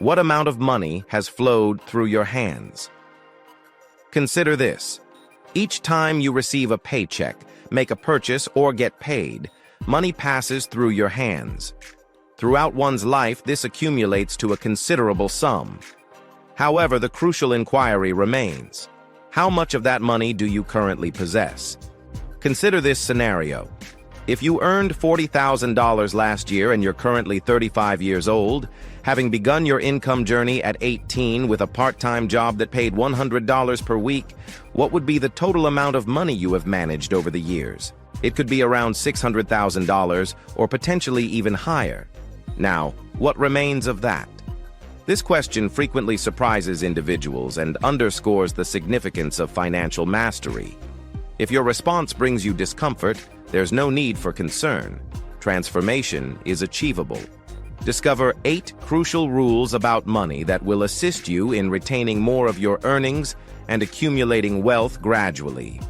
What amount of money has flowed through your hands? Consider this. Each time you receive a paycheck, make a purchase, or get paid, money passes through your hands. Throughout one's life, this accumulates to a considerable sum. However, the crucial inquiry remains. How much of that money do you currently possess? Consider this scenario. If you earned $40,000 last year and you're currently 35 years old, having begun your income journey at 18 with a part-time job that paid $100 per week, what would be the total amount of money you have managed over the years? It could be around $600,000 or potentially even higher. Now, what remains of that? This question frequently surprises individuals and underscores the significance of financial mastery. If your response brings you discomfort, there's no need for concern. Transformation is achievable. Discover 8 crucial rules about money that will assist you in retaining more of your earnings and accumulating wealth gradually.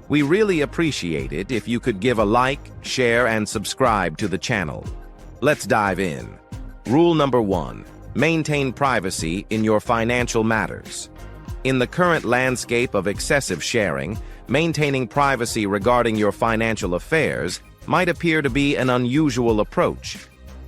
We really appreciate it if you could give a like, share, and subscribe to the channel. Let's dive in. Rule number 1. Maintain privacy in your financial matters. In the current landscape of excessive sharing, maintaining privacy regarding your financial affairs might appear to be an unusual approach.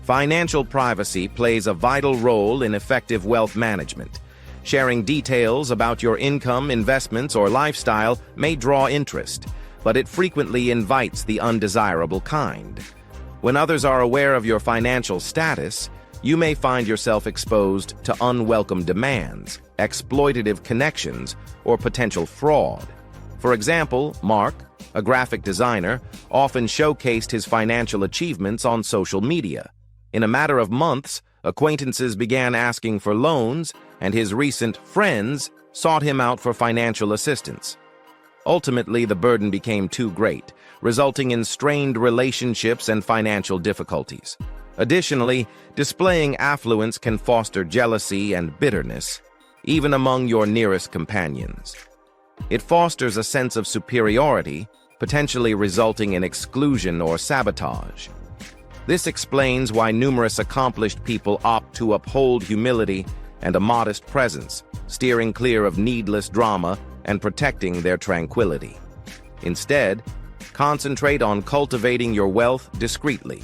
Financial privacy plays a vital role in effective wealth management. Sharing details about your income, investments, or lifestyle may draw interest, but it frequently invites the undesirable kind. When others are aware of your financial status, you may find yourself exposed to unwelcome demands, exploitative connections, or potential fraud. For example, Mark, a graphic designer, often showcased his financial achievements on social media. In a matter of months, acquaintances began asking for loans, and his recent friends sought him out for financial assistance. Ultimately, the burden became too great, resulting in strained relationships and financial difficulties. Additionally, displaying affluence can foster jealousy and bitterness, even among your nearest companions. It fosters a sense of superiority, potentially resulting in exclusion or sabotage. This explains why numerous accomplished people opt to uphold humility and a modest presence, steering clear of needless drama and protecting their tranquility. Instead, concentrate on cultivating your wealth discreetly.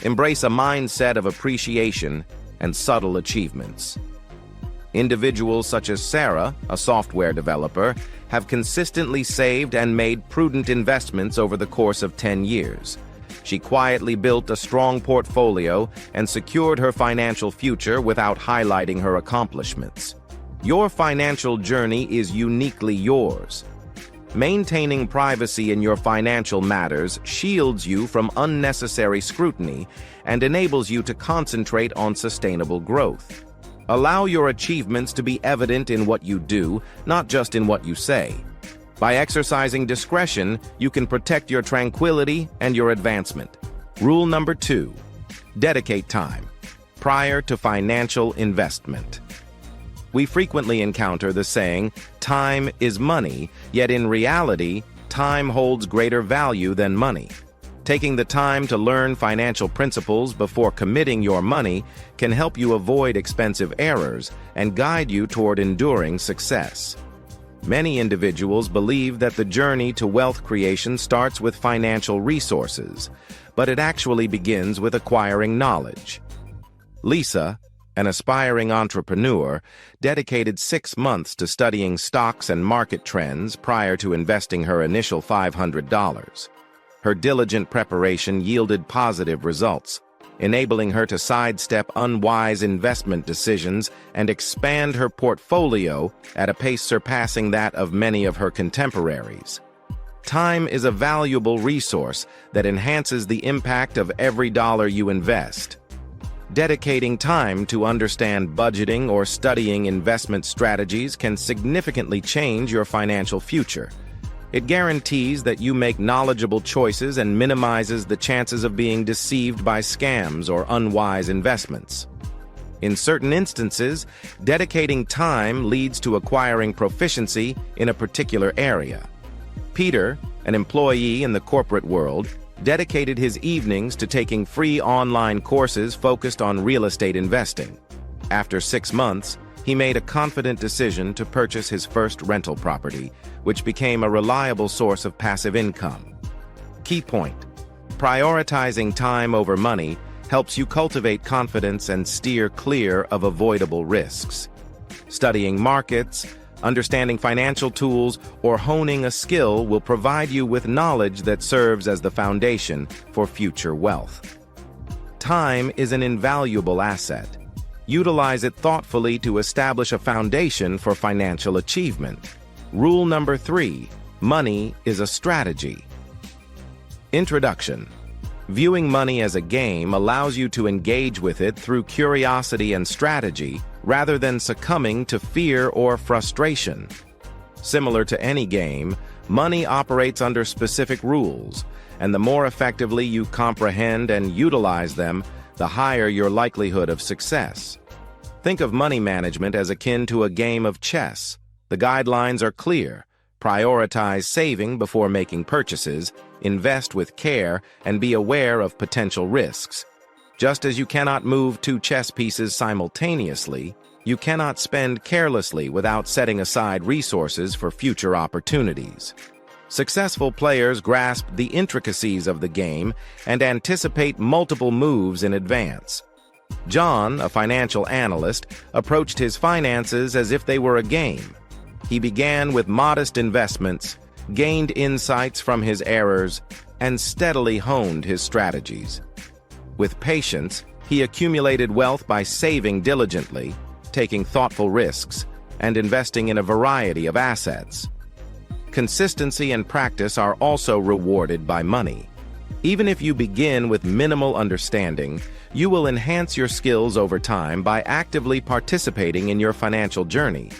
Embrace a mindset of appreciation and subtle achievements. Individuals such as Sarah, a software developer, have consistently saved and made prudent investments over the course of 10 years. She quietly built a strong portfolio and secured her financial future without highlighting her accomplishments. Your financial journey is uniquely yours. Maintaining privacy in your financial matters shields you from unnecessary scrutiny and enables you to concentrate on sustainable growth. Allow your achievements to be evident in what you do, not just in what you say. By exercising discretion, you can protect your tranquility and your advancement. Rule number 2. Dedicate time prior to financial investment. We frequently encounter the saying, "Time is money," yet in reality, time holds greater value than money. Taking the time to learn financial principles before committing your money can help you avoid expensive errors and guide you toward enduring success. Many individuals believe that the journey to wealth creation starts with financial resources, but it actually begins with acquiring knowledge. Lisa, an aspiring entrepreneur, dedicated 6 months to studying stocks and market trends prior to investing her initial $500. Her diligent preparation yielded positive results, enabling her to sidestep unwise investment decisions and expand her portfolio at a pace surpassing that of many of her contemporaries. Time is a valuable resource that enhances the impact of every dollar you invest. Dedicating time to understand budgeting or studying investment strategies can significantly change your financial future. It guarantees that you make knowledgeable choices and minimizes the chances of being deceived by scams or unwise investments. In certain instances, dedicating time leads to acquiring proficiency in a particular area. Peter, an employee in the corporate world, dedicated his evenings to taking free online courses focused on real estate investing. After 6 months, he made a confident decision to purchase his first rental property, which became a reliable source of passive income. Key point: prioritizing time over money helps you cultivate confidence and steer clear of avoidable risks. Studying markets, understanding financial tools, or honing a skill will provide you with knowledge that serves as the foundation for future wealth. Time is an invaluable asset. Utilize it thoughtfully to establish a foundation for financial achievement. Rule number 3: money is a strategy. Introduction. Viewing money as a game allows you to engage with it through curiosity and strategy rather than succumbing to fear or frustration. Similar to any game, money operates under specific rules, and the more effectively you comprehend and utilize them, the higher your likelihood of success. Think of money management as akin to a game of chess. The guidelines are clear. Prioritize saving before making purchases, invest with care, and be aware of potential risks. Just as you cannot move 2 chess pieces simultaneously, you cannot spend carelessly without setting aside resources for future opportunities. Successful players grasp the intricacies of the game and anticipate multiple moves in advance. John, a financial analyst, approached his finances as if they were a game. He began with modest investments, gained insights from his errors, and steadily honed his strategies. With patience, he accumulated wealth by saving diligently, taking thoughtful risks, and investing in a variety of assets. Consistency and practice are also rewarded by money. Even if you begin with minimal understanding, you will enhance your skills over time by actively participating in your financial journey.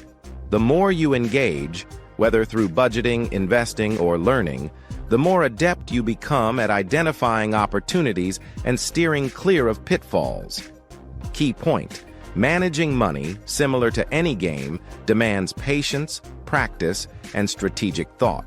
The more you engage, whether through budgeting, investing, or learning, the more adept you become at identifying opportunities and steering clear of pitfalls. Key point: managing money, similar to any game, demands patience, practice, and strategic thought.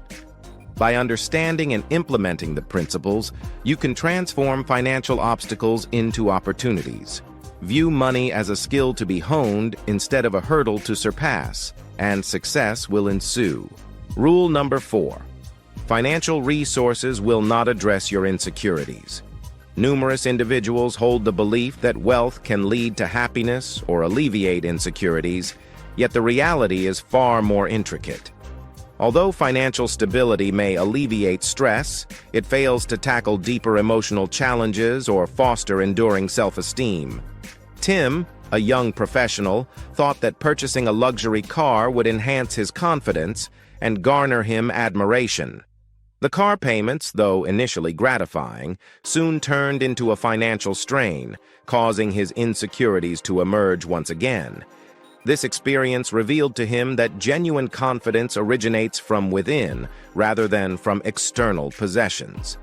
By understanding and implementing the principles, you can transform financial obstacles into opportunities. View money as a skill to be honed instead of a hurdle to surpass, and success will ensue. Rule number 4. Financial resources will not address your insecurities. Numerous individuals hold the belief that wealth can lead to happiness or alleviate insecurities, yet the reality is far more intricate. Although financial stability may alleviate stress, it fails to tackle deeper emotional challenges or foster enduring self-esteem. Tim, a young professional, thought that purchasing a luxury car would enhance his confidence and garner him admiration. The car payments, though initially gratifying, soon turned into a financial strain, causing his insecurities to emerge once again. This experience revealed to him that genuine confidence originates from within rather than from external possessions.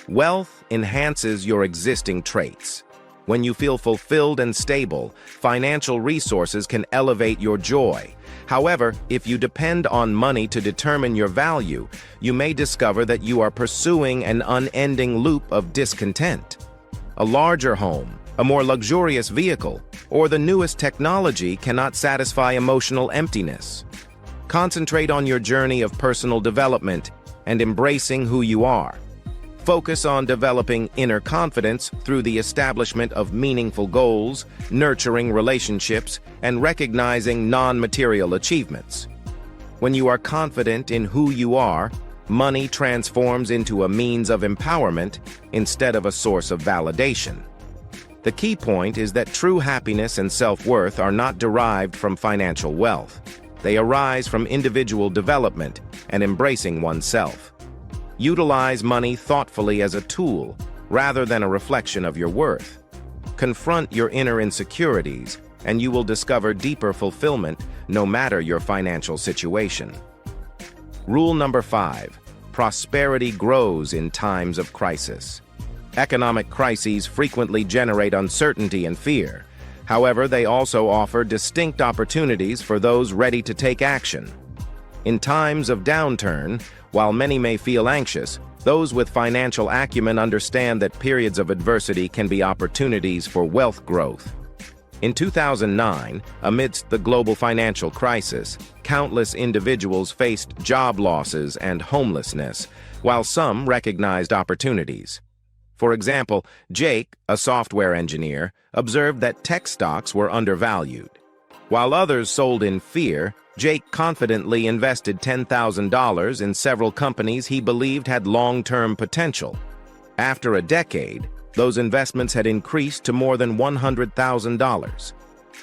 Wealth enhances your existing traits. When you feel fulfilled and stable, financial resources can elevate your joy. However, if you depend on money to determine your value, you may discover that you are pursuing an unending loop of discontent. A larger home, a more luxurious vehicle, or the newest technology cannot satisfy emotional emptiness. Concentrate on your journey of personal development and embracing who you are. Focus on developing inner confidence through the establishment of meaningful goals, nurturing relationships, and recognizing non-material achievements. When you are confident in who you are, money transforms into a means of empowerment instead of a source of validation. The key point is that true happiness and self-worth are not derived from financial wealth. They arise from individual development and embracing oneself. Utilize money thoughtfully as a tool, rather than a reflection of your worth. Confront your inner insecurities, and you will discover deeper fulfillment no matter your financial situation. Rule number 5. Prosperity grows in times of crisis. Economic crises frequently generate uncertainty and fear. However, they also offer distinct opportunities for those ready to take action. In times of downturn, while many may feel anxious, those with financial acumen understand that periods of adversity can be opportunities for wealth growth. In 2009, amidst the global financial crisis, countless individuals faced job losses and homelessness, while some recognized opportunities. For example, Jake, a software engineer, observed that tech stocks were undervalued. While others sold in fear, Jake confidently invested $10,000 in several companies he believed had long-term potential. After a decade, those investments had increased to more than $100,000.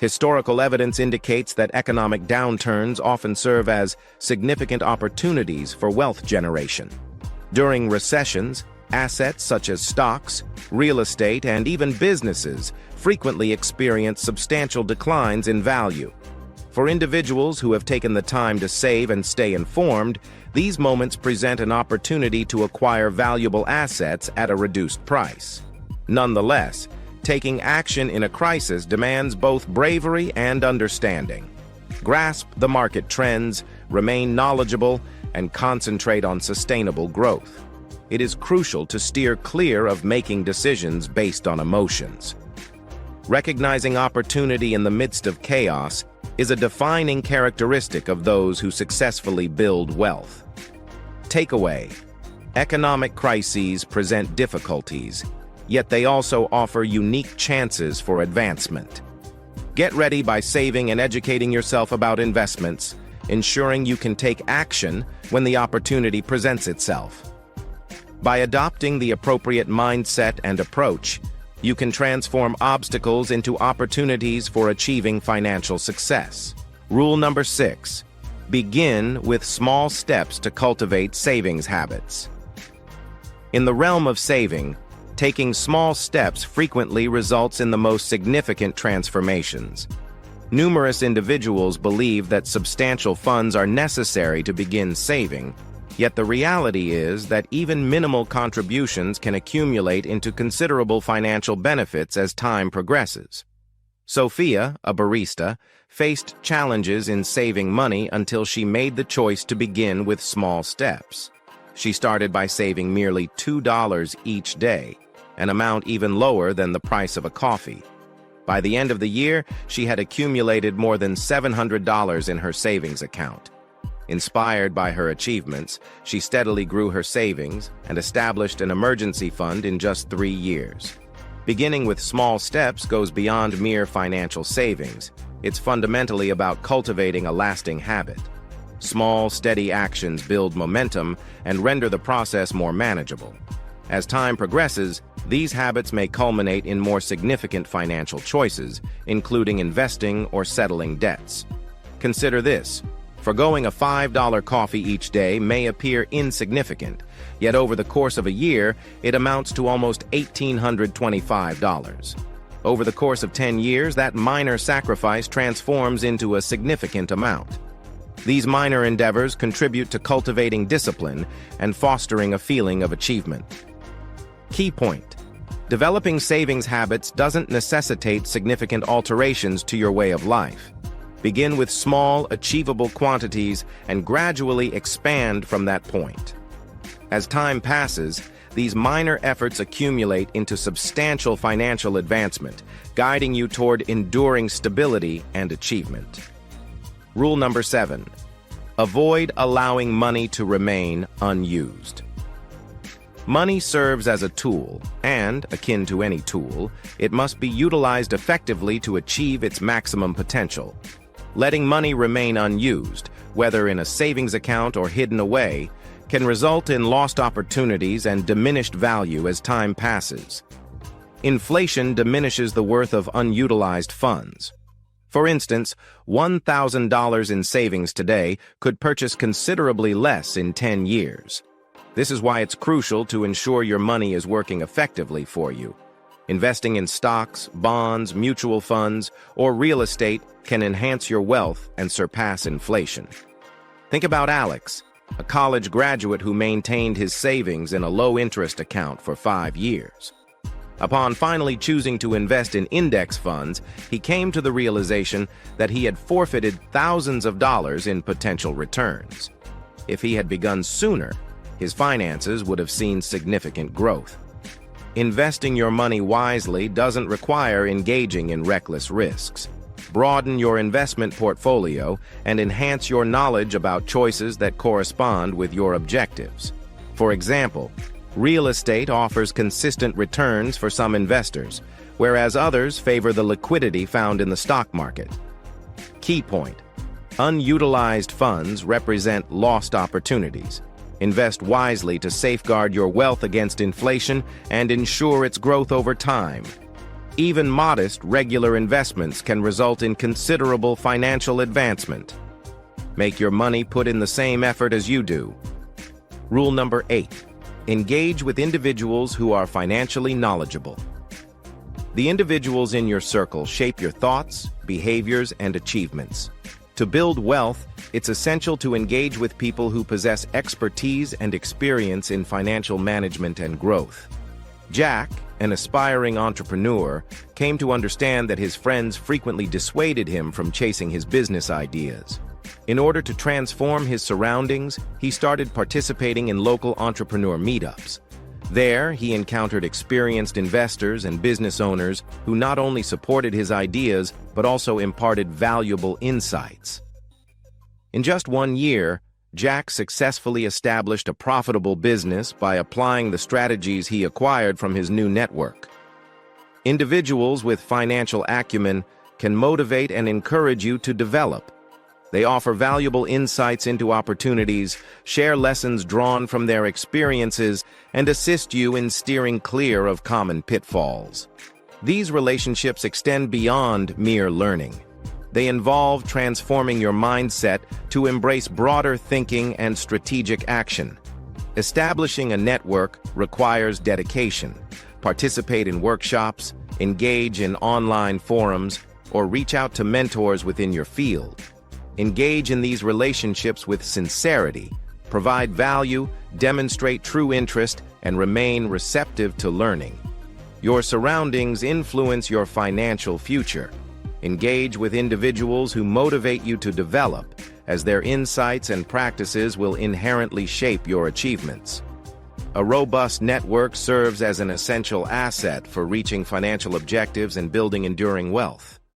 Historical evidence indicates that economic downturns often serve as significant opportunities for wealth generation. During recessions, assets such as stocks, real estate, and even businesses frequently experience substantial declines in value. For individuals who have taken the time to save and stay informed, these moments present an opportunity to acquire valuable assets at a reduced price. Nonetheless, taking action in a crisis demands both bravery and understanding. Grasp the market trends, remain knowledgeable, and concentrate on sustainable growth. It is crucial to steer clear of making decisions based on emotions. Recognizing opportunity in the midst of chaos is a defining characteristic of those who successfully build wealth. Takeaway: economic crises present difficulties, yet they also offer unique chances for advancement. Get ready by saving and educating yourself about investments, ensuring you can take action when the opportunity presents itself. By adopting the appropriate mindset and approach, you can transform obstacles into opportunities for achieving financial success. Rule number 6: begin with small steps to cultivate savings habits. In the realm of saving, taking small steps frequently results in the most significant transformations. Numerous individuals believe that substantial funds are necessary to begin saving, yet the reality is that even minimal contributions can accumulate into considerable financial benefits as time progresses. Sophia, a barista, faced challenges in saving money until she made the choice to begin with small steps. She started by saving merely $2 each day, an amount even lower than the price of a coffee. By the end of the year, she had accumulated more than $700 in her savings account. Inspired by her achievements, she steadily grew her savings and established an emergency fund in just 3 years. Beginning with small steps goes beyond mere financial savings. It's fundamentally about cultivating a lasting habit. Small, steady actions build momentum and render the process more manageable. As time progresses, these habits may culminate in more significant financial choices, including investing or settling debts. Consider this: forgoing a $5 coffee each day may appear insignificant, yet over the course of a year, it amounts to almost $1,825. Over the course of 10 years, that minor sacrifice transforms into a significant amount. These minor endeavors contribute to cultivating discipline and fostering a feeling of achievement. Key point: developing savings habits doesn't necessitate significant alterations to your way of life. Begin with small, achievable quantities and gradually expand from that point. As time passes, these minor efforts accumulate into substantial financial advancement, guiding you toward enduring stability and achievement. Rule number 7: avoid allowing money to remain unused. Money serves as a tool, and, akin to any tool, it must be utilized effectively to achieve its maximum potential. Letting money remain unused, whether in a savings account or hidden away, can result in lost opportunities and diminished value as time passes. Inflation diminishes the worth of unutilized funds. For instance, $1,000 in savings today could purchase considerably less in 10 years. This is why it's crucial to ensure your money is working effectively for you. Investing in stocks, bonds, mutual funds, or real estate can enhance your wealth and surpass inflation. Think about Alex, a college graduate who maintained his savings in a low-interest account for 5 years. Upon finally choosing to invest in index funds, he came to the realization that he had forfeited thousands of dollars in potential returns. If he had begun sooner, his finances would have seen significant growth. Investing your money wisely doesn't require engaging in reckless risks. Broaden your investment portfolio and enhance your knowledge about choices that correspond with your objectives. For example, real estate offers consistent returns for some investors, whereas others favor the liquidity found in the stock market. Key point: unutilized funds represent lost opportunities. Invest wisely to safeguard your wealth against inflation and ensure its growth over time. Even modest, regular investments can result in considerable financial advancement. Make your money put in the same effort as you do. Rule number 8. Engage with individuals who are financially knowledgeable. The individuals in your circle shape your thoughts, behaviors, and achievements. To build wealth, it's essential to engage with people who possess expertise and experience in financial management and growth. Jack, an aspiring entrepreneur, came to understand that his friends frequently dissuaded him from chasing his business ideas. In order to transform his surroundings, he started participating in local entrepreneur meetups. There, he encountered experienced investors and business owners who not only supported his ideas, but also imparted valuable insights. In just 1 year, Jack successfully established a profitable business by applying the strategies he acquired from his new network. Individuals with financial acumen can motivate and encourage you to develop. They offer valuable insights into opportunities, share lessons drawn from their experiences, and assist you in steering clear of common pitfalls. These relationships extend beyond mere learning. They involve transforming your mindset to embrace broader thinking and strategic action. Establishing a network requires dedication. Participate in workshops, engage in online forums, or reach out to mentors within your field. Engage in these relationships with sincerity, provide value, demonstrate true interest, and remain receptive to learning. Your surroundings influence your financial future. Engage with individuals who motivate you to develop, as their insights and practices will inherently shape your achievements. A robust network serves as an essential asset for reaching financial objectives and building enduring wealth.